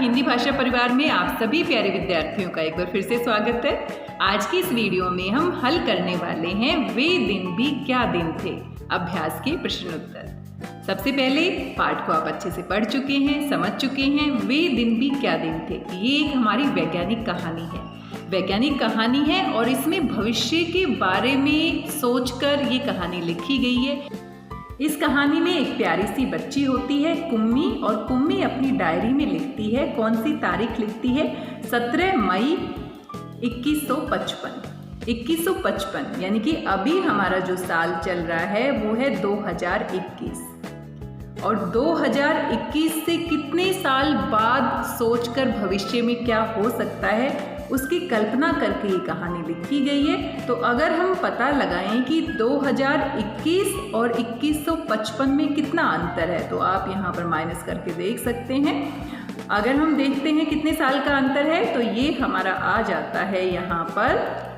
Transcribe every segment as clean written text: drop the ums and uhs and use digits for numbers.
हिंदी भाषा परिवार में आप सभी प्यारे विद्यार्थियों का एक बार फिर से स्वागत है। आज की इस वीडियो में हम हल करने वाले हैं वे दिन भी क्या दिन थे अभ्यास के प्रश्न उत्तर। सबसे पहले पाठ को आप अच्छे से पढ़ चुके हैं, समझ चुके हैं। वे दिन भी क्या दिन थे, ये एक हमारी वैज्ञानिक कहानी है। वैज्ञानिक कहानी है और इसमें भविष्य के बारे में सोचकर ये कहानी लिखी गई है। इस कहानी में एक प्यारी सी बच्ची होती है कुम्मी, और कुम्मी अपनी डायरी में लिखती है। कौन सी तारीख लिखती है? 17 मई 2155। 2155 यानी कि अभी हमारा जो साल चल रहा है वो है 2021। और 2021 से कितने साल बाद सोचकर भविष्य में क्या हो सकता है उसकी कल्पना करके ये कहानी लिखी गई है। तो अगर हम पता लगाएं कि 2021 और 2155 में कितना अंतर है, तो आप यहाँ पर माइनस करके देख सकते हैं। अगर हम देखते हैं कितने साल का अंतर है, तो ये हमारा आ जाता है यहाँ पर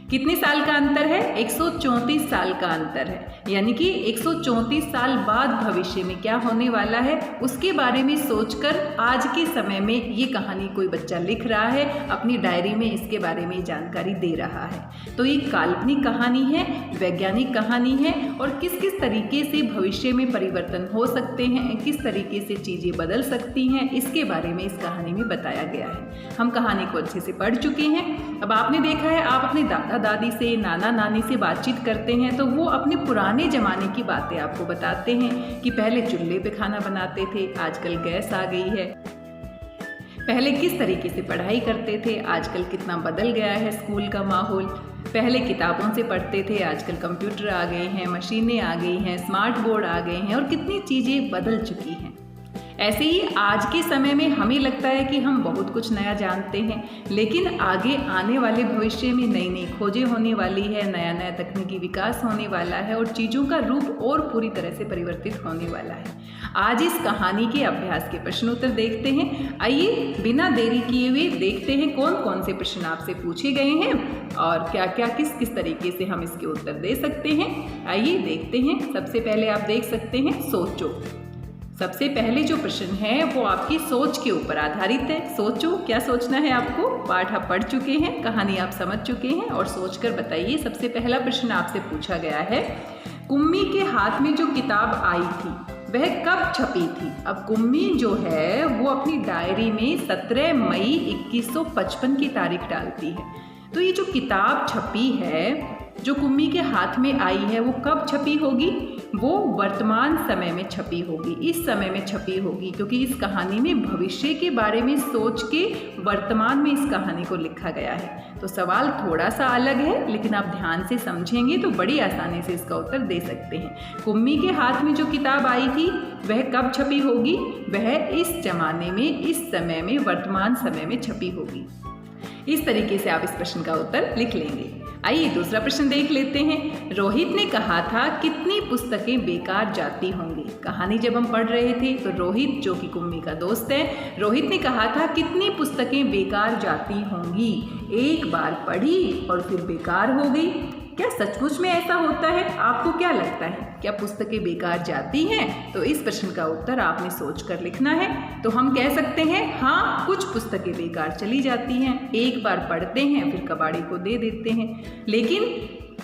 कितने साल का अंतर है? 134 साल का अंतर है। यानी कि 134 साल बाद भविष्य में क्या होने वाला है उसके बारे में सोचकर आज के समय में ये कहानी कोई बच्चा लिख रहा है, अपनी डायरी में इसके बारे में जानकारी दे रहा है। तो ये काल्पनिक कहानी है, वैज्ञानिक कहानी है, और किस किस तरीके से भविष्य में परिवर्तन हो सकते हैं, किस तरीके से चीज़ें बदल सकती हैं, इसके बारे में इस कहानी में बताया गया है। हम कहानी को अच्छे से पढ़ चुके हैं। अब आपने देखा है, आप अपने दादा दादी से, नाना नानी से बातचीत करते हैं तो वो अपने पुराने ज़माने की बातें आपको बताते हैं कि पहले चूल्हे पे खाना बनाते थे, आजकल गैस आ गई है। पहले किस तरीके से पढ़ाई करते थे, आजकल कितना बदल गया है स्कूल का माहौल। पहले किताबों से पढ़ते थे, आजकल कंप्यूटर आ गए हैं, मशीनें आ गई हैं, स्मार्ट बोर्ड आ गए हैं, और कितनी चीज़ें बदल चुकी हैं। ऐसे ही आज के समय में हमें लगता है कि हम बहुत कुछ नया जानते हैं, लेकिन आगे आने वाले भविष्य में नई नई खोजें होने वाली है, नया नया तकनीकी विकास होने वाला है, और चीज़ों का रूप और पूरी तरह से परिवर्तित होने वाला है। आज इस कहानी के अभ्यास के प्रश्न उत्तर देखते हैं। आइए बिना देरी किए हुए देखते हैं कौन कौन से प्रश्न आपसे पूछे गए हैं और क्या क्या किस तरीके से हम इसके उत्तर दे सकते हैं। आइए देखते हैं। सबसे पहले आप देख सकते हैं सोचो। सबसे पहले जो प्रश्न है वो आपकी सोच के ऊपर आधारित है। सोचो, क्या सोचना है आपको? पाठ आप पढ़ चुके हैं, कहानी आप समझ चुके हैं, और सोचकर बताइए। सबसे पहला प्रश्न आपसे पूछा गया है, कुम्मी के हाथ में जो किताब आई थी वह कब छपी थी? अब कुम्मी जो है वो अपनी डायरी में 17 मई 2155 की तारीख डालती है। तो ये जो किताब छपी है, जो कुम्मी के हाथ में आई है, वो कब छपी होगी? वो वर्तमान समय में छपी होगी, इस समय में छपी होगी, क्योंकि इस कहानी में भविष्य के बारे में सोच के वर्तमान में इस कहानी को लिखा गया है। तो सवाल थोड़ा सा अलग है, लेकिन आप ध्यान से समझेंगे तो बड़ी आसानी से इसका उत्तर दे सकते हैं। कुम्मी के हाथ में जो किताब आई थी वह कब छपी होगी? वह इस जमाने में, इस समय में, वर्तमान समय में छपी होगी। इस तरीके से आप इस प्रश्न का उत्तर लिख लेंगे। आइए दूसरा प्रश्न देख लेते हैं। रोहित ने कहा था कितनी पुस्तकें बेकार जाती होंगी? कहानी जब हम पढ़ रहे थे तो रोहित, जो कि कुम्मी का दोस्त है, रोहित ने कहा था कितनी पुस्तकें बेकार जाती होंगी? एक बार पढ़ी और फिर बेकार हो गई। क्या सचमुच में ऐसा होता है? आपको क्या लगता है, क्या पुस्तकें बेकार जाती हैं? तो इस प्रश्न का उत्तर आपने सोचकर लिखना है। तो हम कह सकते हैं हाँ, कुछ पुस्तकें बेकार चली जाती हैं, एक बार पढ़ते हैं फिर कबाड़ी को दे देते हैं। लेकिन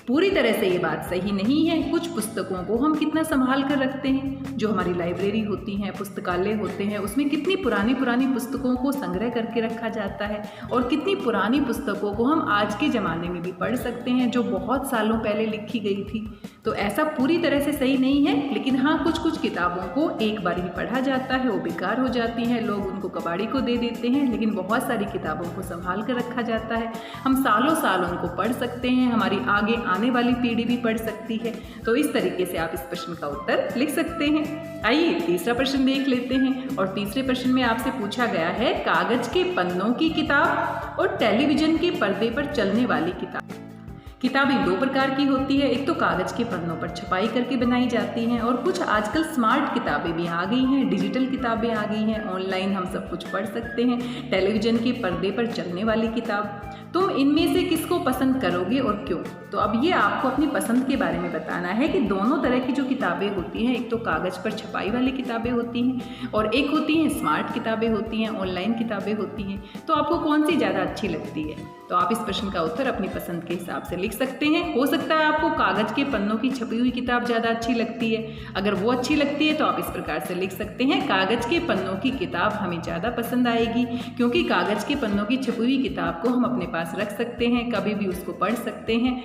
पूरी तरह से ये बात सही नहीं है। कुछ पुस्तकों को हम कितना संभाल कर रखते हैं। जो हमारी लाइब्रेरी होती हैं, पुस्तकालय होते हैं, उसमें कितनी पुरानी पुरानी पुस्तकों को संग्रह करके रखा जाता है, और कितनी पुरानी पुस्तकों को हम आज के ज़माने में भी पढ़ सकते हैं जो बहुत सालों पहले लिखी गई थी। तो ऐसा पूरी तरह से सही नहीं है, लेकिन हाँ, कुछ कुछ किताबों को एक बार ही पढ़ा जाता है, वो बेकार हो जाती हैं, लोग उनको कबाड़ी को दे देते हैं। लेकिन बहुत सारी किताबों को संभाल कर रखा जाता है, हम सालों साल उनको पढ़ सकते हैं, हमारी आगे आने वाली पीढ़ी भी पढ़ सकती है। तो इस तरीके से आप इस प्रश्न का उत्तर लिख सकते हैं। आइए तीसरा प्रश्न देख लेते हैं। और तीसरे प्रश्न में आपसे पूछा गया है कागज के पन्नों की किताब और टेलीविजन के पर्दे पर चलने वाली किताब। किताबें दो प्रकार की होती है, एक तो कागज के पन्नों पर छपाई करके बनाई जाती हैं, और कुछ आजकल स्मार्ट किताबें भी आ गई हैं, डिजिटल किताबें आ गई हैं, ऑनलाइन हम सब कुछ पढ़ सकते हैं। टेलीविज़न के पर्दे पर चलने वाली किताब, तुम इनमें से किसको पसंद करोगे और क्यों? तो अब ये आपको अपनी पसंद के बारे में बताना है कि दोनों तरह की जो किताबें होती हैं, एक तो कागज़ पर छपाई वाली किताबें होती हैं और एक होती हैं स्मार्ट किताबें होती हैं, ऑनलाइन किताबें होती हैं। तो आपको कौन सी ज़्यादा अच्छी लगती है? तो आप इस प्रश्न का उत्तर अपनी पसंद के हिसाब से लिख सकते हैं। हो सकता है आपको कागज़ के पन्नों की छपी हुई किताब ज़्यादा अच्छी लगती है। अगर वो अच्छी लगती है तो आप इस प्रकार से लिख सकते हैं, कागज़ के पन्नों की किताब हमें ज़्यादा पसंद आएगी, क्योंकि कागज़ के पन्नों की छपी हुई किताब को हम अपने पास रख सकते हैं, कभी भी उसको पढ़ सकते हैं।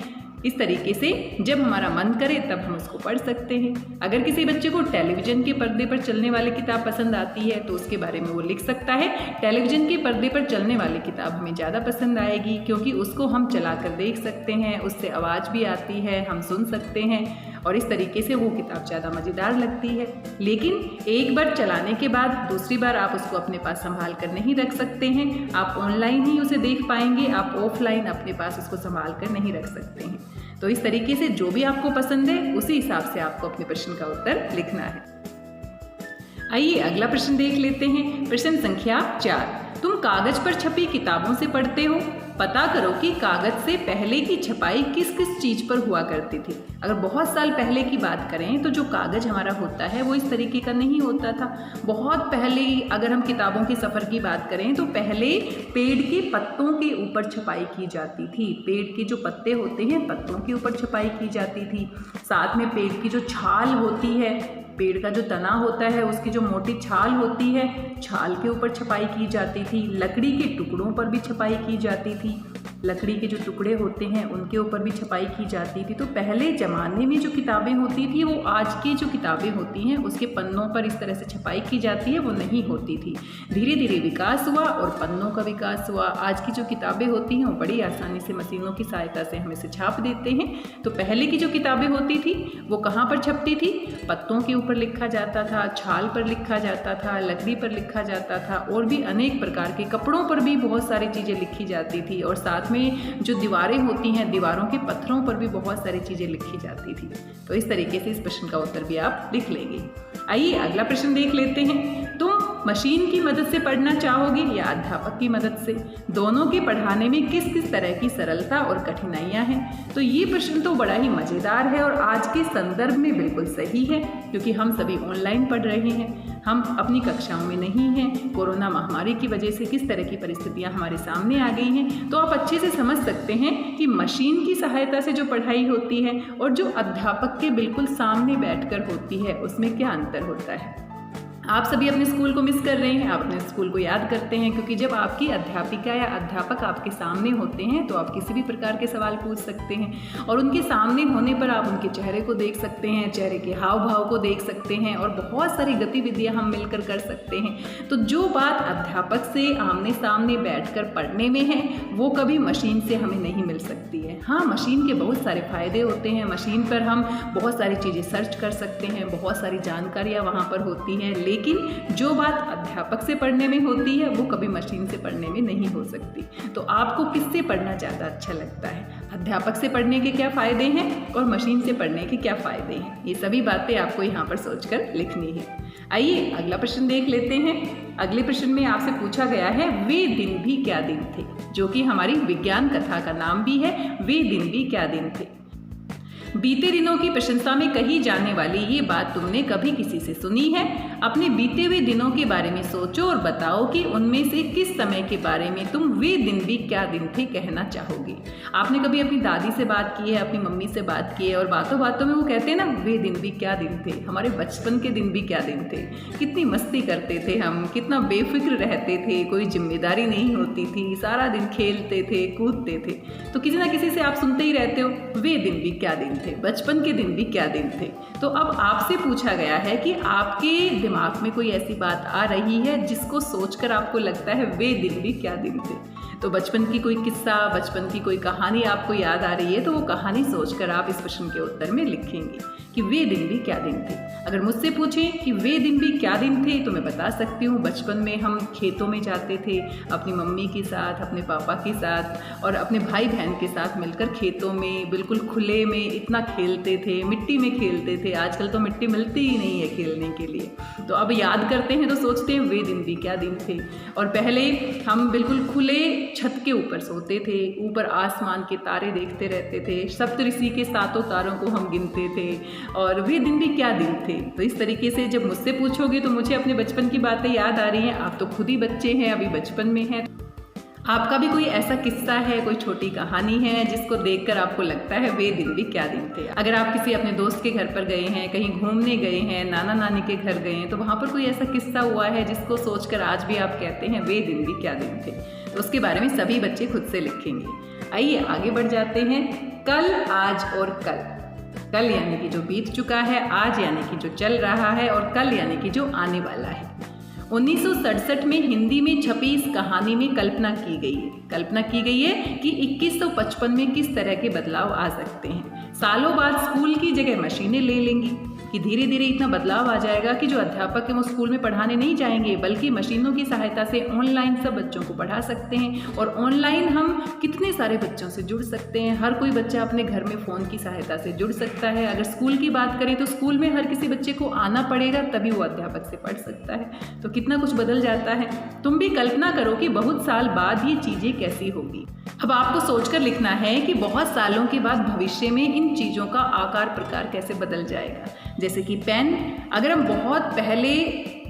इस तरीके से जब हमारा मन करे तब हम उसको पढ़ सकते हैं। अगर किसी बच्चे को टेलीविज़न के पर्दे पर चलने वाली किताब पसंद आती है तो उसके बारे में वो लिख सकता है, टेलीविज़न के पर्दे पर चलने वाली किताब हमें ज़्यादा पसंद आएगी, क्योंकि उसको हम चलाकर देख सकते हैं, उससे आवाज़ भी आती है, हम सुन सकते हैं और इस तरीके से वो किताब ज़्यादा मज़ेदार लगती है। लेकिन एक बार चलाने के बाद दूसरी बार आप उसको अपने पास संभाल कर नहीं रख सकते हैं। आप ऑनलाइन ही उसे देख पाएंगे, आप ऑफलाइन अपने पास उसको संभाल कर नहीं रख सकते हैं। तो इस तरीके से जो भी आपको पसंद है उसी हिसाब से आपको अपने प्रश्न का उत्तर लिखना है। आइए अगला प्रश्न देख लेते हैं। प्रश्न संख्या 4। तुम कागज पर छपी किताबों से पढ़ते हो, पता करो कि कागज से पहले की छपाई किस किस चीज़ पर हुआ करती थी। अगर बहुत साल पहले की बात करें तो जो कागज़ हमारा होता है वो इस तरीके का नहीं होता था। बहुत पहले अगर हम किताबों के सफ़र की बात करें तो पहले पेड़ के पत्तों के ऊपर छपाई की जाती थी। पेड़ के जो पत्ते होते हैं पत्तों के ऊपर छपाई की जाती थी। साथ में पेड़ की जो छाल होती है, पेड़ का जो तना होता है उसकी जो मोटी छाल होती है, छाल के ऊपर छपाई की जाती थी। लकड़ी के टुकड़ों पर भी छपाई की जाती थी। लकड़ी के जो टुकड़े होते हैं उनके ऊपर भी छपाई की जाती थी। तो पहले ज़माने में जो किताबें होती थी वो आज की जो किताबें होती हैं उसके पन्नों पर इस तरह से छपाई की जाती है वो नहीं होती थी। धीरे धीरे विकास हुआ और पन्नों का विकास हुआ। आज की जो किताबें होती हैं वो बड़ी आसानी से मशीनों की सहायता से हम इसे छाप देते हैं। तो पहले की जो किताबें होती थी वो कहाँ पर छपती थी? पत्तों के ऊपर लिखा जाता था, छाल पर लिखा जाता था, लकड़ी पर लिखा जाता था और भी अनेक प्रकार के कपड़ों पर भी बहुत सारी चीज़ें लिखी जाती थी। और साथ में जो दीवारें होती हैं, दीवारों के पत्थरों पर भी बहुत सारी चीज़ें लिखी जाती थी। तो इस तरीके से इस प्रश्न का उत्तर भी आप लिख लेंगे। आइए अगला प्रश्न देख लेते हैं। तुम मशीन की मदद से पढ़ना चाहोगे या अध्यापक की मदद से? दोनों के पढ़ाने में किस किस तरह की सरलता और कठिनाइयाँ हैं? तो ये प्रश्न तो बड़ा ही मज़ेदार है और आज के संदर्भ में बिल्कुल सही है, क्योंकि हम सभी ऑनलाइन पढ़ रहे हैं, हम अपनी कक्षाओं में नहीं हैं। कोरोना महामारी की वजह से किस तरह की परिस्थितियां हमारे सामने आ गई हैं, तो आप अच्छे से समझ सकते हैं कि मशीन की सहायता से जो पढ़ाई होती है और जो अध्यापक के बिल्कुल सामने बैठकर होती है उसमें क्या अंतर होता है। आप सभी अपने स्कूल को मिस कर रहे हैं, आप अपने स्कूल को याद करते हैं, क्योंकि जब आपकी अध्यापिका या अध्यापक आपके सामने होते हैं तो आप किसी भी प्रकार के सवाल पूछ सकते हैं और उनके सामने होने पर आप उनके चेहरे को देख सकते हैं, चेहरे के हाव भाव को देख सकते हैं और बहुत सारी गतिविधियां हम मिलकर कर सकते हैं। तो जो बात अध्यापक से आमने सामने बैठकर पढ़ने में है वो कभी मशीन से हमें नहीं मिल सकती है। हाँ, मशीन के बहुत सारे फ़ायदे होते हैं। मशीन पर हम बहुत सारी चीज़ें सर्च कर सकते हैं, बहुत सारी जानकारियाँ वहाँ पर होती हैं, लेकिन जो बात अध्यापक से पढ़ने में होती है वो कभी मशीन से पढ़ने में नहीं हो सकती। तो आपको किससे पढ़ना ज़्यादा अच्छा लगता है? अध्यापक से पढ़ने के क्या फ़ायदे हैं और मशीन से पढ़ने के क्या फ़ायदे हैं? ये सभी बातें आपको यहाँ पर सोचकर लिखनी है। आइए अगला प्रश्न देख लेते हैं। अगले प्रश्न में आपसे पूछा गया है वे दिन भी क्या दिन थे, जो कि हमारी विज्ञान कथा का नाम भी है। वे दिन भी क्या दिन थे। बीते दिनों की प्रशंसा में कही जाने वाली ये बात तुमने कभी किसी से सुनी है? अपने बीते हुए दिनों के बारे में सोचो और बताओ कि उनमें से किस समय के बारे में तुम वे दिन भी क्या दिन थे कहना चाहोगे। आपने कभी अपनी दादी से बात की है, अपनी मम्मी से बात की है और बातों बातों में वो कहते हैं ना वे दिन भी क्या दिन थे, हमारे बचपन के दिन भी क्या दिन थे, कितनी मस्ती करते थे हम, कितना बेफिक्र रहते थे, कोई जिम्मेदारी नहीं होती थी, सारा दिन खेलते थे, कूदते थे। तो किसी ना किसी से आप सुनते ही रहते हो वे दिन भी क्या दिन थे, बचपन के दिन भी क्या दिन थे। तो अब आपसे पूछा गया है कि आपके दिमाग में कोई ऐसी बात आ रही है जिसको सोचकर आपको लगता है वे दिन भी क्या दिन थे। तो बचपन की कोई किस्सा, बचपन की कोई कहानी आपको याद आ रही है तो वो कहानी सोचकर आप इस प्रश्न के उत्तर में लिखेंगे कि वे दिन भी क्या दिन थे। अगर मुझसे पूछें कि वे दिन भी क्या दिन थे तो मैं बता सकती हूँ बचपन में हम खेतों में जाते थे अपनी मम्मी के साथ, अपने पापा के साथ और अपने भाई बहन के साथ मिलकर खेतों में बिल्कुल खुले में कितना खेलते थे, मिट्टी में खेलते थे। आजकल तो मिट्टी मिलती ही नहीं है खेलने के लिए। तो अब याद करते हैं तो सोचते हैं वे दिन भी क्या दिन थे। और पहले हम बिल्कुल खुले छत के ऊपर सोते थे, ऊपर आसमान के तारे देखते रहते थे, सप्तऋषि के 7 तारों को हम गिनते थे, और वे दिन भी क्या दिन थे। तो इस तरीके से जब मुझसे पूछोगे तो मुझे अपने बचपन की बातें याद आ रही हैं। आप तो खुद ही बच्चे हैं, अभी बचपन में हैं। आपका भी कोई ऐसा किस्सा है, कोई छोटी कहानी है जिसको देखकर आपको लगता है वे दिन भी क्या दिन थे। अगर आप किसी अपने दोस्त के घर पर गए हैं, कहीं घूमने गए हैं, नाना नानी के घर गए हैं, तो वहाँ पर कोई ऐसा किस्सा हुआ है जिसको सोचकर आज भी आप कहते हैं वे दिन भी क्या दिन थे। तो उसके बारे में सभी बच्चे खुद से लिखेंगे। आइए आगे बढ़ जाते हैं। कल, आज और कल। कल यानी कि जो बीत चुका है, आज यानी कि जो चल रहा है, और कल यानी कि जो आने वाला है। 1967 में हिंदी में छपी इस कहानी में कल्पना की गई है कि 2155 में किस तरह के बदलाव आ सकते हैं। सालों बाद स्कूल की जगह मशीनें ले लेंगी, कि धीरे धीरे इतना बदलाव आ जाएगा कि जो अध्यापक हैं वो स्कूल में पढ़ाने नहीं जाएंगे, बल्कि मशीनों की सहायता से ऑनलाइन सब बच्चों को पढ़ा सकते हैं। और ऑनलाइन हम कितने सारे बच्चों से जुड़ सकते हैं। हर कोई बच्चा अपने घर में फ़ोन की सहायता से जुड़ सकता है। अगर स्कूल की बात करें तो स्कूल में हर किसी बच्चे को आना पड़ेगा, तभी वो अध्यापक से पढ़ सकता है। तो कितना कुछ बदल जाता है। तुम भी कल्पना करो कि बहुत साल बाद ये चीज़ें कैसी होगी। अब आपको सोचकर लिखना है कि बहुत सालों के बाद भविष्य में इन चीज़ों का आकार प्रकार कैसे बदल जाएगा। जैसे कि पेन, अगर हम बहुत पहले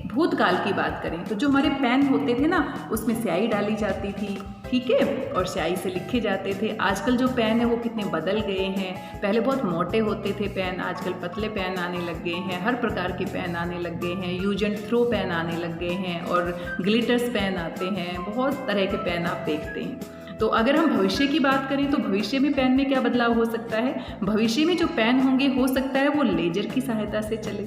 भूतकाल की बात करें तो जो हमारे पेन होते थे ना, उसमें स्याही डाली जाती थी, ठीक है, और स्याही से लिखे जाते थे। आजकल जो पेन है वो कितने बदल गए हैं। पहले बहुत मोटे होते थे पेन, आजकल पतले पेन आने लग गए हैं, हर प्रकार के पेन आने लग गए हैं, यूज एंड थ्रो पेन आने लग गए हैं, और ग्लिटर्स पेन आते हैं, बहुत तरह के पेन आप देखते हैं। तो अगर हम भविष्य की बात करें तो भविष्य में पेन में क्या बदलाव हो सकता है। भविष्य में जो पेन होंगे हो सकता है वो लेजर की सहायता से चले,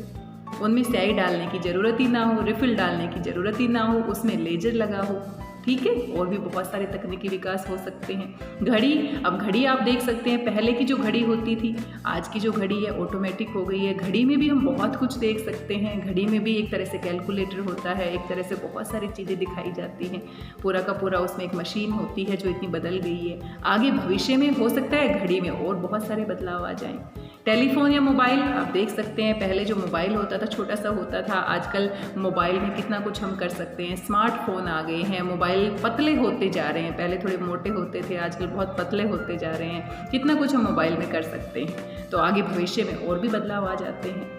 उनमें स्याही डालने की ज़रूरत ही ना हो, रिफिल डालने की ज़रूरत ही ना हो, उसमें लेजर लगा हो, ठीक है। और भी बहुत सारे तकनीकी विकास हो सकते हैं। घड़ी, अब घड़ी आप देख सकते हैं, पहले की जो घड़ी होती थी, आज की जो घड़ी है ऑटोमेटिक हो गई है। घड़ी में भी हम बहुत कुछ देख सकते हैं। घड़ी में भी एक तरह से कैलकुलेटर होता है, एक तरह से बहुत सारी चीज़ें दिखाई जाती हैं। पूरा का पूरा उसमें एक मशीन होती है जो इतनी बदल गई है। आगे भविष्य में हो सकता है घड़ी में और बहुत सारे बदलाव आ जाएं। टेलीफोन या मोबाइल आप देख सकते हैं, पहले जो मोबाइल होता था छोटा सा होता था, आजकल मोबाइल में कितना कुछ हम कर सकते हैं। स्मार्टफोन आ गए हैं, मोबाइल पतले होते जा रहे हैं, पहले थोड़े मोटे होते थे, आजकल बहुत पतले होते जा रहे हैं। कितना कुछ हम मोबाइल में कर सकते हैं। तो आगे भविष्य में और भी बदलाव आ जाते हैं।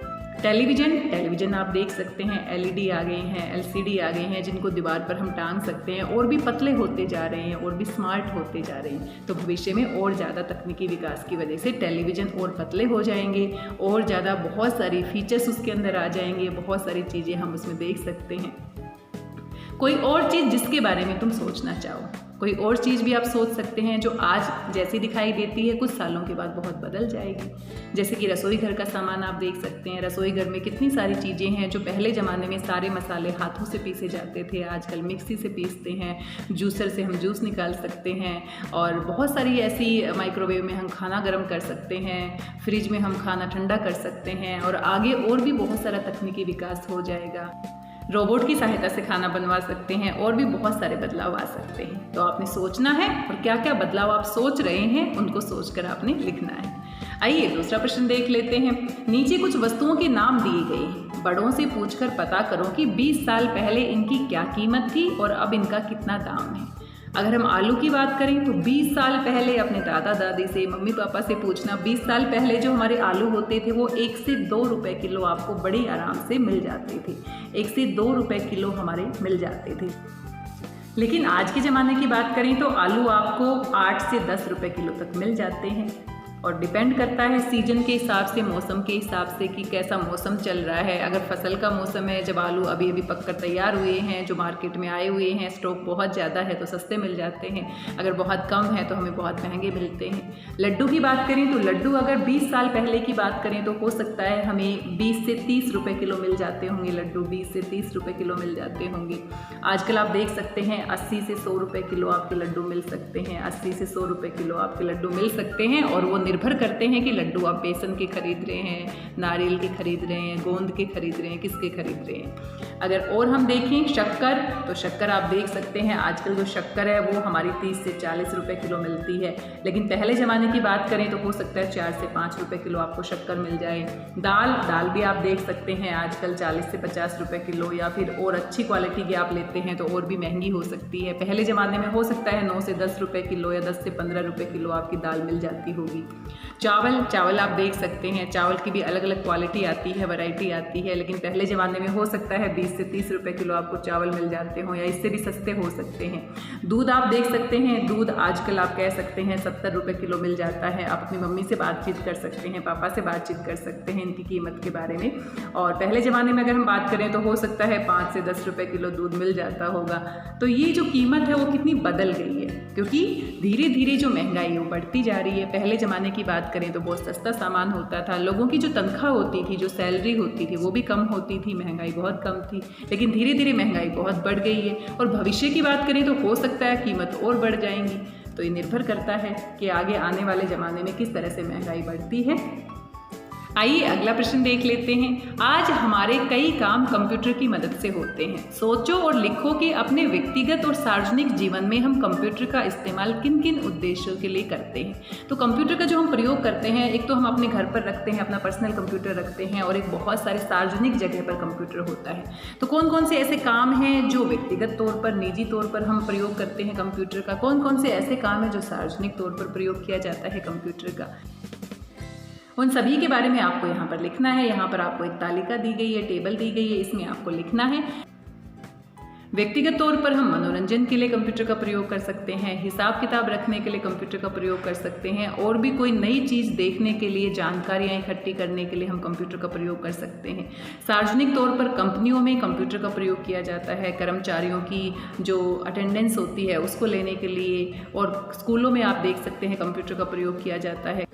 टेलीविज़न आप देख सकते हैं, एलईडी आ गए हैं, एलसीडी आ गए हैं, जिनको दीवार पर हम टांग सकते हैं, और भी पतले होते जा रहे हैं, और भी स्मार्ट होते जा रहे हैं। तो भविष्य में और ज़्यादा तकनीकी विकास की वजह से टेलीविज़न और पतले हो जाएंगे, और ज़्यादा बहुत सारी फीचर्स उसके अंदर आ जाएंगे, बहुत सारी चीज़ें हम उसमें देख सकते हैं। कोई और चीज़ जिसके बारे में तुम सोचना चाहो, कोई और चीज़ भी आप सोच सकते हैं जो आज जैसी दिखाई देती है कुछ सालों के बाद बहुत बदल जाएगी। जैसे कि रसोई घर का सामान आप देख सकते हैं। रसोई घर में कितनी सारी चीज़ें हैं जो पहले ज़माने में सारे मसाले हाथों से पीसे जाते थे, आजकल मिक्सी से पीसते हैं, जूसर से हम जूस निकाल सकते हैं, और बहुत सारी ऐसी माइक्रोवेव में हम खाना गर्म कर सकते हैं, फ्रिज में हम खाना ठंडा कर सकते हैं, और आगे और भी बहुत सारा तकनीकी विकास हो जाएगा। रोबोट की सहायता से खाना बनवा सकते हैं, और भी बहुत सारे बदलाव आ सकते हैं। तो आपने सोचना है, और क्या क्या बदलाव आप सोच रहे हैं उनको सोचकर आपने लिखना है। आइए दूसरा प्रश्न देख लेते हैं। नीचे कुछ वस्तुओं के नाम दिए गए हैं, बड़ों से पूछकर पता करो कि 20 साल पहले इनकी क्या कीमत थी और अब इनका कितना दाम है। अगर हम आलू की बात करें तो 20 साल पहले अपने दादा दादी से, मम्मी पापा से पूछना, 20 साल पहले जो हमारे आलू होते थे वो 1 से 2 रुपए किलो आपको बड़ी आराम से मिल जाते थे। 1 से 2 रुपए किलो हमारे मिल जाते थे। लेकिन आज के ज़माने की बात करें तो आलू आपको 8 से 10 रुपए किलो तक मिल जाते हैं, और डिपेंड करता है सीजन के हिसाब से, मौसम के हिसाब से कि कैसा मौसम चल रहा है। अगर फसल का मौसम है, जब आलू अभी अभी पककर तैयार हुए हैं, जो मार्केट में आए हुए हैं, स्टॉक बहुत ज़्यादा है तो सस्ते मिल जाते हैं, अगर बहुत कम है तो हमें बहुत महंगे मिलते हैं। लड्डू की बात करें तो लड्डू अगर 20 साल पहले की बात करें तो हो सकता है हमें 20 से 30 रुपये किलो मिल जाते होंगे। लड्डू 20 से 30 रुपये किलो मिल जाते होंगे। आजकल आप देख सकते हैं 80 से 100 रुपये किलो आपके लड्डू मिल सकते हैं। 80 से 100 रुपये किलो आपके लड्डू मिल सकते हैं, और वो निर्भर करते हैं कि लड्डू आप बेसन के खरीद रहे हैं, नारियल के खरीद रहे हैं, गोंद के खरीद रहे हैं, किसके खरीद रहे हैं। अगर और हम देखें शक्कर, तो शक्कर आप देख सकते हैं आजकल जो शक्कर है वो हमारी 30 से 40 रुपए किलो मिलती है, लेकिन पहले ज़माने की बात करें तो हो सकता है 4 से 5 रुपए किलो आपको शक्कर मिल जाए। दाल भी आप देख सकते हैं आजकल 40 से 50 रुपए किलो, या फिर और अच्छी क्वालिटी की आप लेते हैं तो और भी महंगी हो सकती है। पहले ज़माने में हो सकता है 9 से 10 रुपए किलो या 10 से 15 रुपए किलो आपकी दाल मिल जाती होगी। चावल आप देख सकते हैं, चावल की भी अलग अलग क्वालिटी आती है, वैरायटी आती है, लेकिन पहले ज़माने में हो सकता है 20 से 30 रुपए किलो आपको चावल मिल जाते हो, या इससे भी सस्ते हो सकते हैं। दूध आप देख सकते हैं, दूध आजकल आप कह सकते हैं 70 रुपए किलो मिल जाता है। आप अपनी मम्मी से बातचीत कर सकते हैं, पापा से बातचीत कर सकते हैं इनकी कीमत के बारे में। और पहले ज़माने में अगर हम बात करें तो हो सकता है 5 से 10 रुपए किलो दूध मिल जाता होगा। तो ये जो कीमत है वो कितनी बदल गई है, क्योंकि धीरे धीरे जो महंगाई है वो बढ़ती जा रही है। पहले ज़माने की बात करें तो बहुत सस्ता सामान होता था, लोगों की जो तनख्वाह होती थी, जो सैलरी होती थी वो भी कम होती थी, महंगाई बहुत कम थी, लेकिन धीरे धीरे महंगाई बहुत बढ़ गई है। और भविष्य की बात करें तो हो सकता है कीमत और बढ़ जाएंगी। तो ये निर्भर करता है कि आगे आने वाले ज़माने में किस तरह से महंगाई बढ़ती है। आइए अगला प्रश्न देख लेते हैं। आज हमारे कई काम कंप्यूटर की मदद से होते हैं। सोचो और लिखो कि अपने व्यक्तिगत और सार्वजनिक जीवन में हम कंप्यूटर का इस्तेमाल किन किन उद्देश्यों के लिए करते हैं। तो कंप्यूटर का जो हम प्रयोग करते हैं, एक तो हम अपने घर पर रखते हैं, अपना पर्सनल कंप्यूटर रखते हैं, और एक बहुत सारे सार्वजनिक जगह पर कंप्यूटर होता है। तो कौन कौन से ऐसे काम हैं जो व्यक्तिगत तौर पर, निजी तौर पर हम प्रयोग करते हैं कंप्यूटर का, कौन कौन से ऐसे काम हैं जो सार्वजनिक तौर पर प्रयोग किया जाता है कंप्यूटर का, उन सभी के बारे में आपको यहाँ पर लिखना है। यहाँ पर आपको एक तालिका दी गई है, टेबल दी गई है, इसमें आपको लिखना है। व्यक्तिगत तौर पर हम मनोरंजन के लिए कंप्यूटर का प्रयोग कर सकते हैं, हिसाब किताब रखने के लिए कंप्यूटर का प्रयोग कर सकते हैं, और भी कोई नई चीज़ देखने के लिए, जानकारियाँ इकट्ठी करने के लिए हम कंप्यूटर का प्रयोग कर सकते हैं। सार्वजनिक तौर पर कंपनियों में कंप्यूटर का प्रयोग किया जाता है, कर्मचारियों की जो अटेंडेंस होती है उसको लेने के लिए, और स्कूलों में आप देख सकते हैं कंप्यूटर का प्रयोग किया जाता है।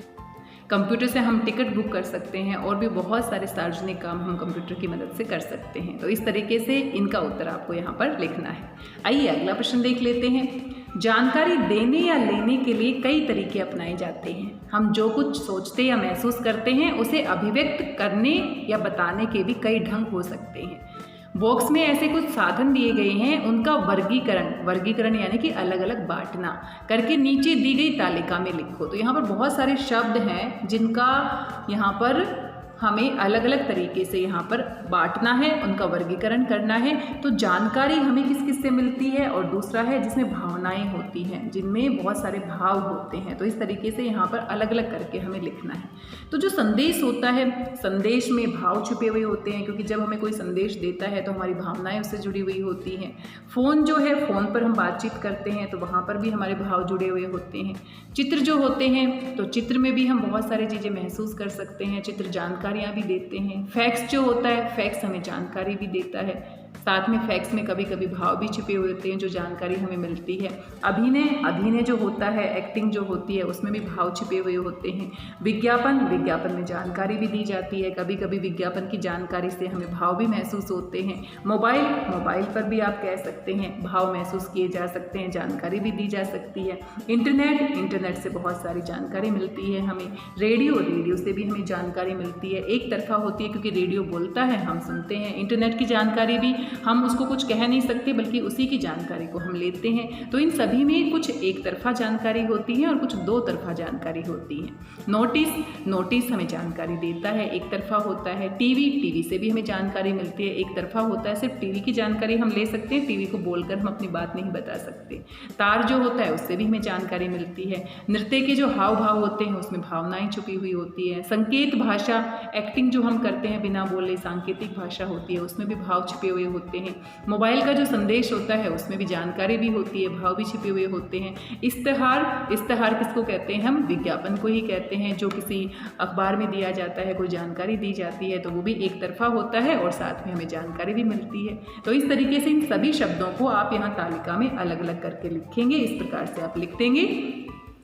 कंप्यूटर से हम टिकट बुक कर सकते हैं, और भी बहुत सारे सार्वजनिक काम हम कंप्यूटर की मदद से कर सकते हैं। तो इस तरीके से इनका उत्तर आपको यहाँ पर लिखना है। आइए अगला प्रश्न देख लेते हैं। जानकारी देने या लेने के लिए कई तरीके अपनाए जाते हैं। हम जो कुछ सोचते या महसूस करते हैं उसे अभिव्यक्त करने या बताने के भी कई ढंग हो सकते हैं। बॉक्स में ऐसे कुछ साधन दिए गए हैं, उनका वर्गीकरण यानी कि अलग अलग बांटना करके नीचे दी गई तालिका में लिखो। तो यहाँ पर बहुत सारे शब्द हैं जिनका यहाँ पर हमें अलग अलग तरीके से यहाँ पर बांटना है, उनका वर्गीकरण करना है। तो जानकारी हमें किस किस से मिलती है, और दूसरा है जिसमें भावनाएं होती हैं, जिनमें बहुत सारे भाव होते हैं। तो इस तरीके से यहाँ पर अलग अलग करके हमें लिखना है। तो जो संदेश होता है, संदेश में भाव छुपे हुए होते हैं, क्योंकि जब हमें कोई संदेश देता है तो हमारी भावनाएं उससे जुड़ी हुई होती हैं। फ़ोन जो है, फ़ोन पर हम बातचीत करते हैं तो वहाँ पर भी हमारे भाव जुड़े हुए होते हैं। चित्र जो होते हैं, तो चित्र में भी हम बहुत सारी चीज़ें महसूस कर सकते हैं, चित्र जानकारियाँ भी देते हैं। फैक्स जो होता है, फैक्स हमें जानकारी भी देता है। साथ में फैक्स में कभी कभी भाव भी छिपे हुए होते हैं जो जानकारी हमें मिलती है। अभिनय जो होता है, एक्टिंग जो होती है, उसमें भी भाव छिपे हुए होते हैं। विज्ञापन में जानकारी भी दी जाती है, कभी कभी विज्ञापन की जानकारी से हमें भाव भी महसूस होते हैं। मोबाइल पर भी आप कह सकते हैं भाव महसूस किए जा सकते हैं, जानकारी भी दी जा सकती है। इंटरनेट से बहुत सारी जानकारी मिलती है हमें। रेडियो से भी हमें जानकारी मिलती है, एक तरफा होती है क्योंकि रेडियो बोलता है, हम सुनते हैं। इंटरनेट की जानकारी भी हम उसको कुछ कह नहीं सकते, बल्कि उसी की जानकारी को हम लेते हैं। तो इन सभी में कुछ एक तरफा जानकारी होती है और कुछ दो तरफा जानकारी होती है। नोटिस हमें जानकारी देता है, एक तरफा होता है। टीवी से भी हमें जानकारी मिलती है, एक तरफा होता है। सिर्फ टीवी की जानकारी हम ले सकते हैं, टीवी को बोलकर हम अपनी बात नहीं बता सकते। तार जो होता है उससे भी हमें जानकारी मिलती है। नृत्य के जो हाव भाव होते हैं उसमें भावनाएं छुपी हुई होती है। संकेत भाषा, एक्टिंग जो हम करते हैं बिना बोले, सांकेतिक भाषा होती है, उसमें भी भाव छिपे हुए होते हैं। मोबाइल का जो संदेश होता है उसमें भी जानकारी भी होती है, भाव भी छिपे हुए होते हैं। इश्तहार किसको कहते हैं? हम विज्ञापन को ही कहते हैं, जो किसी अखबार में दिया जाता है, कोई जानकारी दी जाती है तो वो भी एक तरफा होता है और साथ में हमें जानकारी भी मिलती है। तो इस तरीके से इन सभी शब्दों को आप यहाँ तालिका में अलग अलग करके लिखेंगे। इस प्रकार से आप लिख देंगे।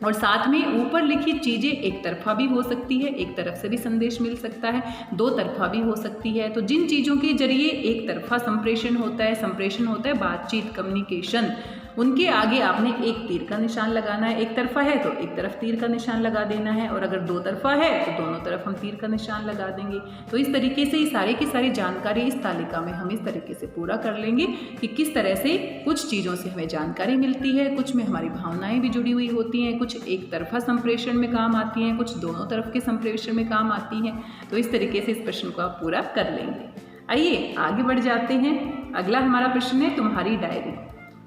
और साथ में ऊपर लिखी चीज़ें एक तरफा भी हो सकती है, एक तरफ से भी संदेश मिल सकता है, दो तरफा भी हो सकती है। तो जिन चीज़ों के जरिए एक तरफा संप्रेषण होता है बातचीत, कम्युनिकेशन, उनके आगे आपने एक तीर का निशान लगाना है। एक तरफा है तो एक तरफ तीर का निशान लगा देना है, और अगर दो तरफा है तो दोनों तरफ हम तीर का निशान लगा देंगे। तो इस तरीके से ये सारी की सारी जानकारी इस तालिका में हम इस तरीके से पूरा कर लेंगे कि किस तरह से कुछ चीज़ों से हमें जानकारी मिलती है, कुछ में हमारी भावनाएं भी जुड़ी हुई होती हैं, कुछ एक तरफा संप्रेषण में काम आती हैं, कुछ दोनों तरफ के संप्रेषण में काम आती हैं। तो इस तरीके से इस प्रश्न को आप पूरा कर लेंगे। आइए आगे बढ़ जाते हैं। अगला हमारा प्रश्न है तुम्हारी डायरी।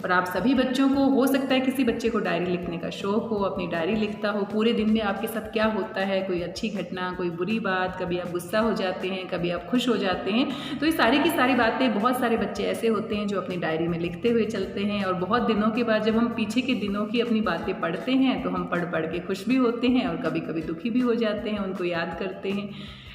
और आप सभी बच्चों को, हो सकता है किसी बच्चे को डायरी लिखने का शौक हो, अपनी डायरी लिखता हो, पूरे दिन में आपके साथ क्या होता है, कोई अच्छी घटना, कोई बुरी बात, कभी आप गुस्सा हो जाते हैं, कभी आप खुश हो जाते हैं। तो ये सारी की सारी बातें, बहुत सारे बच्चे ऐसे होते हैं जो अपनी डायरी में लिखते हुए चलते हैं, और बहुत दिनों के बाद जब हम पीछे के दिनों की अपनी बातें पढ़ते हैं तो हम पढ़ के खुश भी होते हैं और कभी कभी दुखी भी हो जाते हैं, उनको याद करते हैं।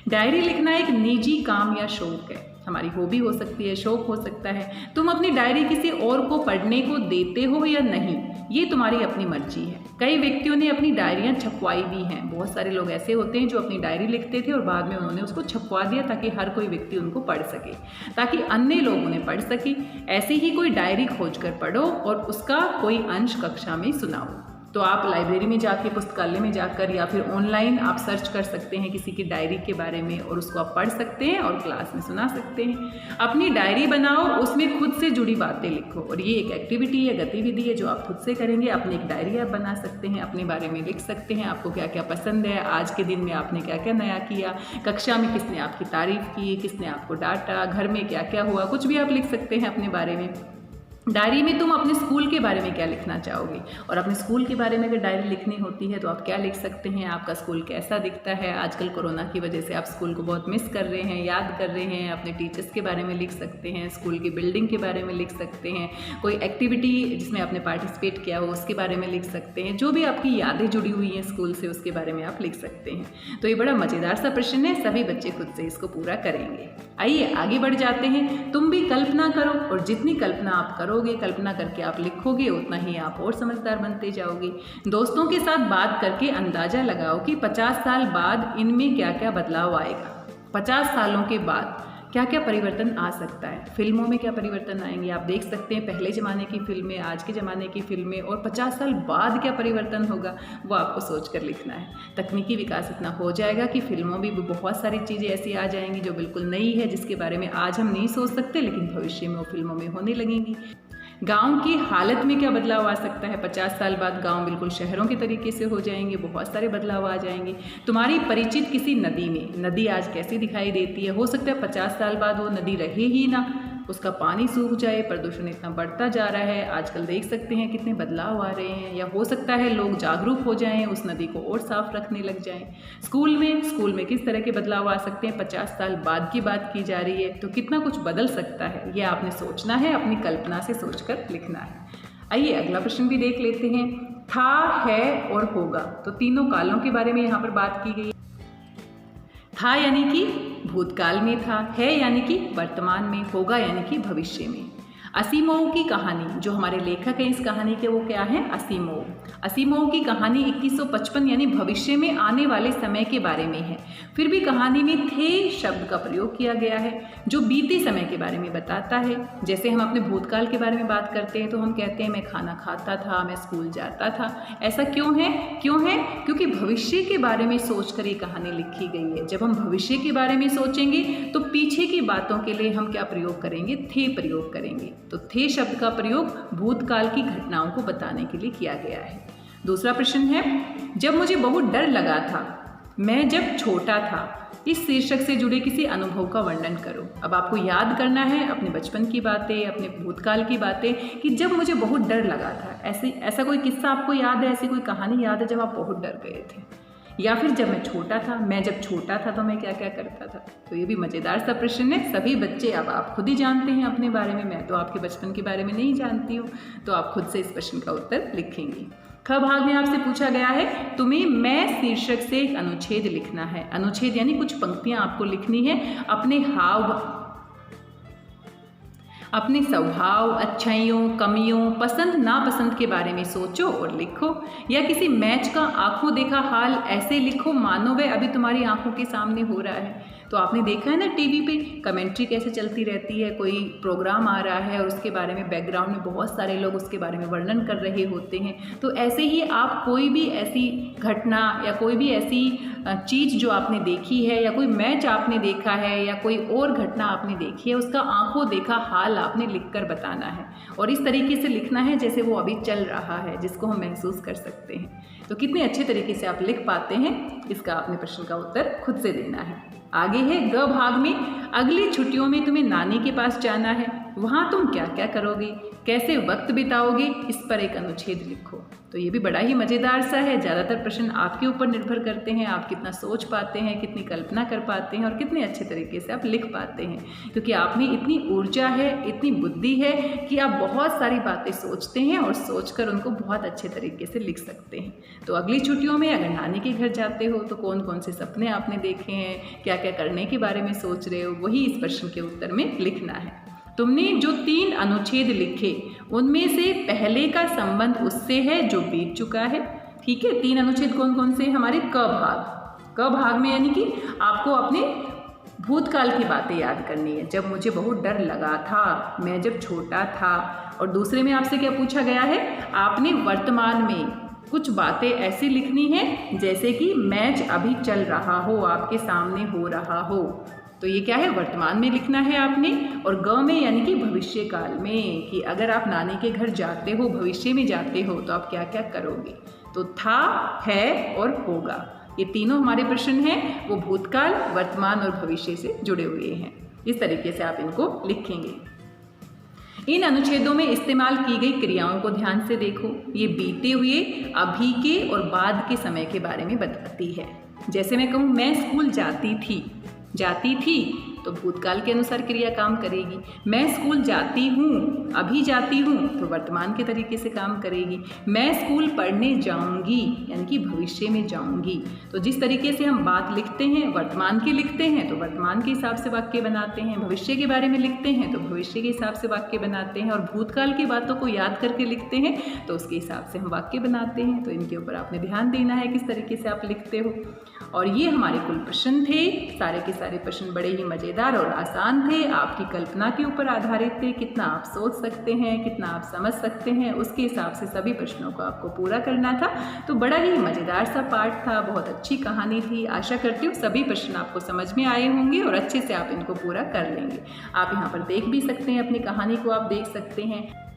डायरी लिखना एक निजी काम या शौक है, हमारी हॉबी हो सकती है, शौक हो सकता है। तुम अपनी डायरी किसी और को पढ़ने को देते हो या नहीं, ये तुम्हारी अपनी मर्जी है। कई व्यक्तियों ने अपनी डायरियां छपवाई भी हैं। बहुत सारे लोग ऐसे होते हैं जो अपनी डायरी लिखते थे और बाद में उन्होंने उसको छपवा दिया ताकि हर कोई व्यक्ति उनको पढ़ सके, ताकि अन्य लोग उन्हें पढ़ सके। ऐसे ही कोई डायरी खोज कर पढ़ो और उसका कोई अंश कक्षा में सुनाओ। तो आप लाइब्रेरी में जाके, पुस्तकालय में जाकर, या फिर ऑनलाइन आप सर्च कर सकते हैं किसी की डायरी के बारे में और उसको आप पढ़ सकते हैं और क्लास में सुना सकते हैं। अपनी डायरी बनाओ, उसमें खुद से जुड़ी बातें लिखो, और ये एक एक्टिविटी है, गतिविधि है जो आप खुद से करेंगे। अपनी एक डायरी आप बना सकते हैं, अपने बारे में लिख सकते हैं, आपको क्या क्या पसंद है, आज के दिन में आपने क्या क्या नया किया, कक्षा में किसने आपकी तारीफ की, किसने आपको डांटा, घर में क्या क्या हुआ, कुछ भी आप लिख सकते हैं अपने बारे में। डायरी में तुम अपने स्कूल के बारे में क्या लिखना चाहोगे, और अपने स्कूल के बारे में अगर डायरी लिखनी होती है तो आप क्या लिख सकते हैं, आपका स्कूल कैसा दिखता है। आजकल कोरोना की वजह से आप स्कूल को बहुत मिस कर रहे हैं, याद कर रहे हैं। अपने टीचर्स के बारे में लिख सकते हैं, स्कूल की बिल्डिंग के बारे में लिख सकते हैं, कोई एक्टिविटी जिसमें आपने पार्टिसिपेट किया हो उसके बारे में लिख सकते हैं। जो भी आपकी यादें जुड़ी हुई हैं स्कूल से, उसके बारे में आप लिख सकते हैं। तो ये बड़ा मज़ेदार सा प्रश्न है, सभी बच्चे खुद से इसको पूरा करेंगे। आइए आगे बढ़ जाते हैं। तुम भी कल्पना करो, और जितनी कल्पना आप करोगे, कल्पना करके आप लिखोगे, उतना ही आप और समझदार बनते जाओगे। दोस्तों के साथ बात करके अंदाजा लगाओ कि 50 साल बाद इनमें क्या क्या बदलाव आएगा। 50 सालों के बाद क्या क्या परिवर्तन आ सकता है, फिल्मों में क्या परिवर्तन आएंगे। आप देख सकते हैं पहले ज़माने की फिल्में, आज के ज़माने की फिल्में, और 50 साल बाद क्या परिवर्तन होगा वो आपको सोच कर लिखना है। तकनीकी विकास इतना हो जाएगा कि फिल्मों में भी बहुत सारी चीज़ें ऐसी आ जाएंगी जो बिल्कुल नई है, जिसके बारे में आज हम नहीं सोच सकते, लेकिन भविष्य में वो फिल्मों में होने लगेंगी। गांव की हालत में क्या बदलाव आ सकता है, 50 साल बाद गांव बिल्कुल शहरों के तरीके से हो जाएंगे, बहुत सारे बदलाव आ जाएंगे। तुम्हारी परिचित किसी नदी में, नदी आज कैसी दिखाई देती है, हो सकता है 50 साल बाद वो नदी रहे ही ना, उसका पानी सूख जाए। प्रदूषण इतना बढ़ता जा रहा है, आजकल देख सकते हैं कितने बदलाव आ रहे हैं। या हो सकता है लोग जागरूक हो जाएं, उस नदी को और साफ रखने लग जाएं। स्कूल में किस तरह के बदलाव आ सकते हैं, 50 साल बाद की बात की जा रही है, तो कितना कुछ बदल सकता है, ये आपने सोचना है, अपनी कल्पना से सोचकर लिखना है। आइए अगला प्रश्न भी देख लेते हैं। था, है और होगा, तो तीनों कालों के बारे में यहाँ पर बात की गई। था यानी कि भूतकाल में था, है यानी कि वर्तमान में, होगा यानी कि भविष्य में। असीमोव की कहानी, जो हमारे लेखक हैं इस कहानी के, वो क्या है, असीमोव। असीमोव की कहानी 2155 यानी भविष्य में आने वाले समय के बारे में है। फिर भी कहानी में थे शब्द का प्रयोग किया गया है, जो बीते समय के बारे में बताता है। जैसे हम अपने भूतकाल के बारे में बात करते हैं तो हम कहते हैं मैं खाना खाता था, मैं स्कूल जाता था। ऐसा क्यों है? क्योंकि भविष्य के बारे में सोचकर ये कहानी लिखी गई है। जब हम भविष्य के बारे में सोचेंगे तो पीछे की बातों के लिए हम क्या प्रयोग करेंगे, थे प्रयोग करेंगे। तो थे शब्द का प्रयोग भूतकाल की घटनाओं को बताने के लिए किया गया है। दूसरा प्रश्न है, जब मुझे बहुत डर लगा था, मैं जब छोटा था, इस शीर्षक से जुड़े किसी अनुभव का वर्णन करो। अब आपको याद करना है अपने बचपन की बातें, अपने भूतकाल की बातें, कि जब मुझे बहुत डर लगा था। ऐसा कोई किस्सा आपको याद है, ऐसी कोई कहानी याद है जब आप बहुत डर गए थे, या फिर जब मैं छोटा था, मैं जब छोटा था तो मैं क्या क्या करता था। तो ये भी मज़ेदार सा प्रश्न है। सभी बच्चे, अब आप खुद ही जानते हैं अपने बारे में, मैं तो आपके बचपन के बारे में नहीं जानती हूँ, तो आप खुद से इस प्रश्न का उत्तर लिखेंगे। ख भाग में आपसे पूछा गया है, तुम्हें मैं शीर्षक से एक अनुच्छेद लिखना है। अनुच्छेद यानी कुछ पंक्तियाँ आपको लिखनी है अपने अपने स्वभाव, अच्छाइयों, कमियों, पसंद नापसंद के बारे में सोचो और लिखो। या किसी मैच का आंखों देखा हाल ऐसे लिखो मानो वह अभी तुम्हारी आंखों के सामने हो रहा है। तो आपने देखा है ना टीवी पे कमेंट्री कैसे चलती रहती है, कोई प्रोग्राम आ रहा है और उसके बारे में बैकग्राउंड में बहुत सारे लोग उसके बारे में वर्णन कर रहे होते हैं। तो ऐसे ही आप कोई भी ऐसी घटना या कोई भी ऐसी चीज़ जो आपने देखी है या कोई मैच आपने देखा है या कोई और घटना आपने देखी है, उसका आंखों देखा हाल आपने लिखकर बताना है और इस तरीके से लिखना है जैसे वो अभी चल रहा है, जिसको हम महसूस कर सकते हैं। तो कितने अच्छे तरीके से आप लिख पाते हैं, इसका आपने प्रश्न का उत्तर खुद से देना है। आगे है ग भाग में, अगली छुट्टियों में तुम्हें नानी के पास जाना है, वहाँ तुम क्या क्या करोगे, कैसे वक्त बिताओगे, इस पर एक अनुच्छेद लिखो। तो ये भी बड़ा ही मज़ेदार सा है। ज़्यादातर प्रश्न आपके ऊपर निर्भर करते हैं, आप कितना सोच पाते हैं, कितनी कल्पना कर पाते हैं और कितने अच्छे तरीके से आप लिख पाते हैं, क्योंकि आप में इतनी ऊर्जा है, इतनी बुद्धि है कि आप बहुत सारी बातें सोचते हैं और सोचकर उनको बहुत अच्छे तरीके से लिख सकते हैं। तो अगली छुट्टियों में अगर नानी के घर जाते हो तो कौन कौन से सपने आपने देखे हैं, क्या क्या करने के बारे में सोच रहे हो, वही इस प्रश्न के उत्तर में लिखना है। तुमने जो 3 अनुच्छेद लिखे उनमें से पहले का संबंध उससे है जो बीत चुका है। ठीक है, 3 अनुच्छेद कौन कौन से हमारे क भाग में, यानी कि आपको अपने भूतकाल की बातें याद करनी है, जब मुझे बहुत डर लगा था, मैं जब छोटा था। और दूसरे में आपसे क्या पूछा गया है, आपने वर्तमान में कुछ बातें ऐसी लिखनी है जैसे कि मैच अभी चल रहा हो, आपके सामने हो रहा हो। तो ये क्या है, वर्तमान में लिखना है आपने। और ग में यानी कि भविष्य काल में, कि अगर आप नानी के घर जाते हो, भविष्य में जाते हो तो आप क्या क्या करोगे। तो था, है और होगा, ये तीनों हमारे प्रश्न हैं, वो भूतकाल, वर्तमान और भविष्य से जुड़े हुए हैं। इस तरीके से आप इनको लिखेंगे। इन अनुच्छेदों में इस्तेमाल की गई क्रियाओं को ध्यान से देखो। ये बीते हुए, अभी के और बाद के समय के बारे में बताती है। जैसे मैं कहूँ मैं स्कूल जाती थी तो भूतकाल के अनुसार क्रिया काम करेगी। मैं स्कूल जाती हूँ, अभी जाती हूँ तो वर्तमान के तरीके से काम करेगी। मैं स्कूल पढ़ने जाऊँगी यानी कि भविष्य में जाऊँगी। तो जिस तरीके से हम बात लिखते हैं, वर्तमान की लिखते हैं तो वर्तमान के हिसाब से वाक्य बनाते हैं, भविष्य के बारे में लिखते हैं तो भविष्य के हिसाब से वाक्य बनाते हैं, और भूतकाल की बातों को याद करके लिखते हैं तो उसके हिसाब से हम वाक्य बनाते हैं। तो इनके ऊपर आपने ध्यान देना है किस तरीके से आप लिखते हो। और ये हमारे कुल प्रश्न थे। सारे के सारे प्रश्न बड़े ही मज़ेदार और आसान थे, आपकी कल्पना के ऊपर आधारित थे। कितना आप सोच सकते हैं, कितना आप समझ सकते हैं, उसके हिसाब से सभी प्रश्नों को आपको पूरा करना था। तो बड़ा ही मज़ेदार सा पाठ था, बहुत अच्छी कहानी थी। आशा करती हूँ सभी प्रश्न आपको समझ में आए होंगे और अच्छे से आप इनको पूरा कर लेंगे। आप यहाँ पर देख भी सकते हैं, अपनी कहानी को आप देख सकते हैं।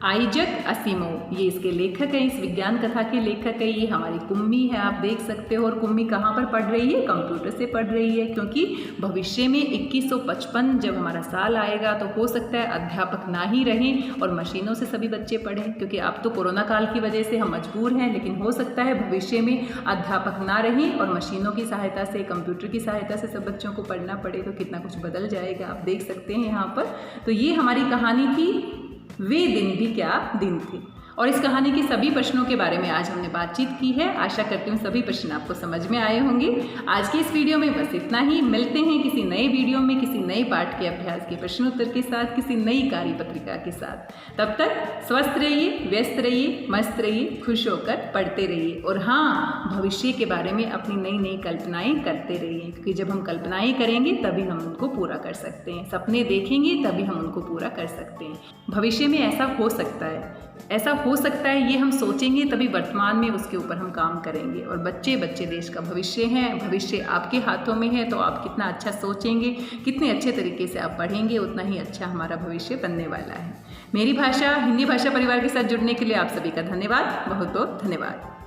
आइजक असिमोव ये इसके लेखक है, इस विज्ञान कथा के लेखक है। ये हमारी कुम्मी है, आप देख सकते हो। और कुम्मी कहाँ पर पढ़ रही है, कंप्यूटर से पढ़ रही है, क्योंकि भविष्य में 2155 जब हमारा साल आएगा तो हो सकता है अध्यापक ना ही रहें और मशीनों से सभी बच्चे पढ़ें, क्योंकि अब तो कोरोना काल की वजह से हम मजबूर हैं। लेकिन हो सकता है भविष्य में अध्यापक ना रहें और मशीनों की सहायता से, कंप्यूटर की सहायता से सब बच्चों को पढ़ना पड़े, तो कितना कुछ बदल जाएगा, आप देख सकते हैं यहाँ पर। तो ये हमारी कहानी थी वे दिन भी क्या दिन थे। और इस कहानी के सभी प्रश्नों के बारे में आज हमने बातचीत की है। आशा करती हूँ सभी प्रश्न आपको समझ में आए होंगे। आज की इस वीडियो में बस इतना ही। मिलते हैं किसी नए वीडियो में, किसी नए पाठ के अभ्यास के प्रश्न उत्तर के साथ, किसी नई कार्य पत्रिका के साथ। तब तक स्वस्थ रहिए, व्यस्त रहिए, मस्त रहिए, खुश होकर पढ़ते रहिए। और हाँ, भविष्य के बारे में अपनी नई नई कल्पनाएँ करते रहिए, क्योंकि जब हम कल्पनाएँ करेंगे तभी हम उनको पूरा कर सकते हैं। सपने देखेंगे तभी हम उनको पूरा कर सकते हैं। भविष्य में ऐसा हो सकता है, ऐसा हो सकता है, ये हम सोचेंगे तभी वर्तमान में उसके ऊपर हम काम करेंगे। और बच्चे देश का भविष्य हैं, भविष्य आपके हाथों में है। तो आप कितना अच्छा सोचेंगे, कितने अच्छे तरीके से आप पढ़ेंगे, उतना ही अच्छा हमारा भविष्य बनने वाला है। मेरी भाषा हिंदी भाषा परिवार के साथ जुड़ने के लिए आप सभी का धन्यवाद, बहुत बहुत धन्यवाद।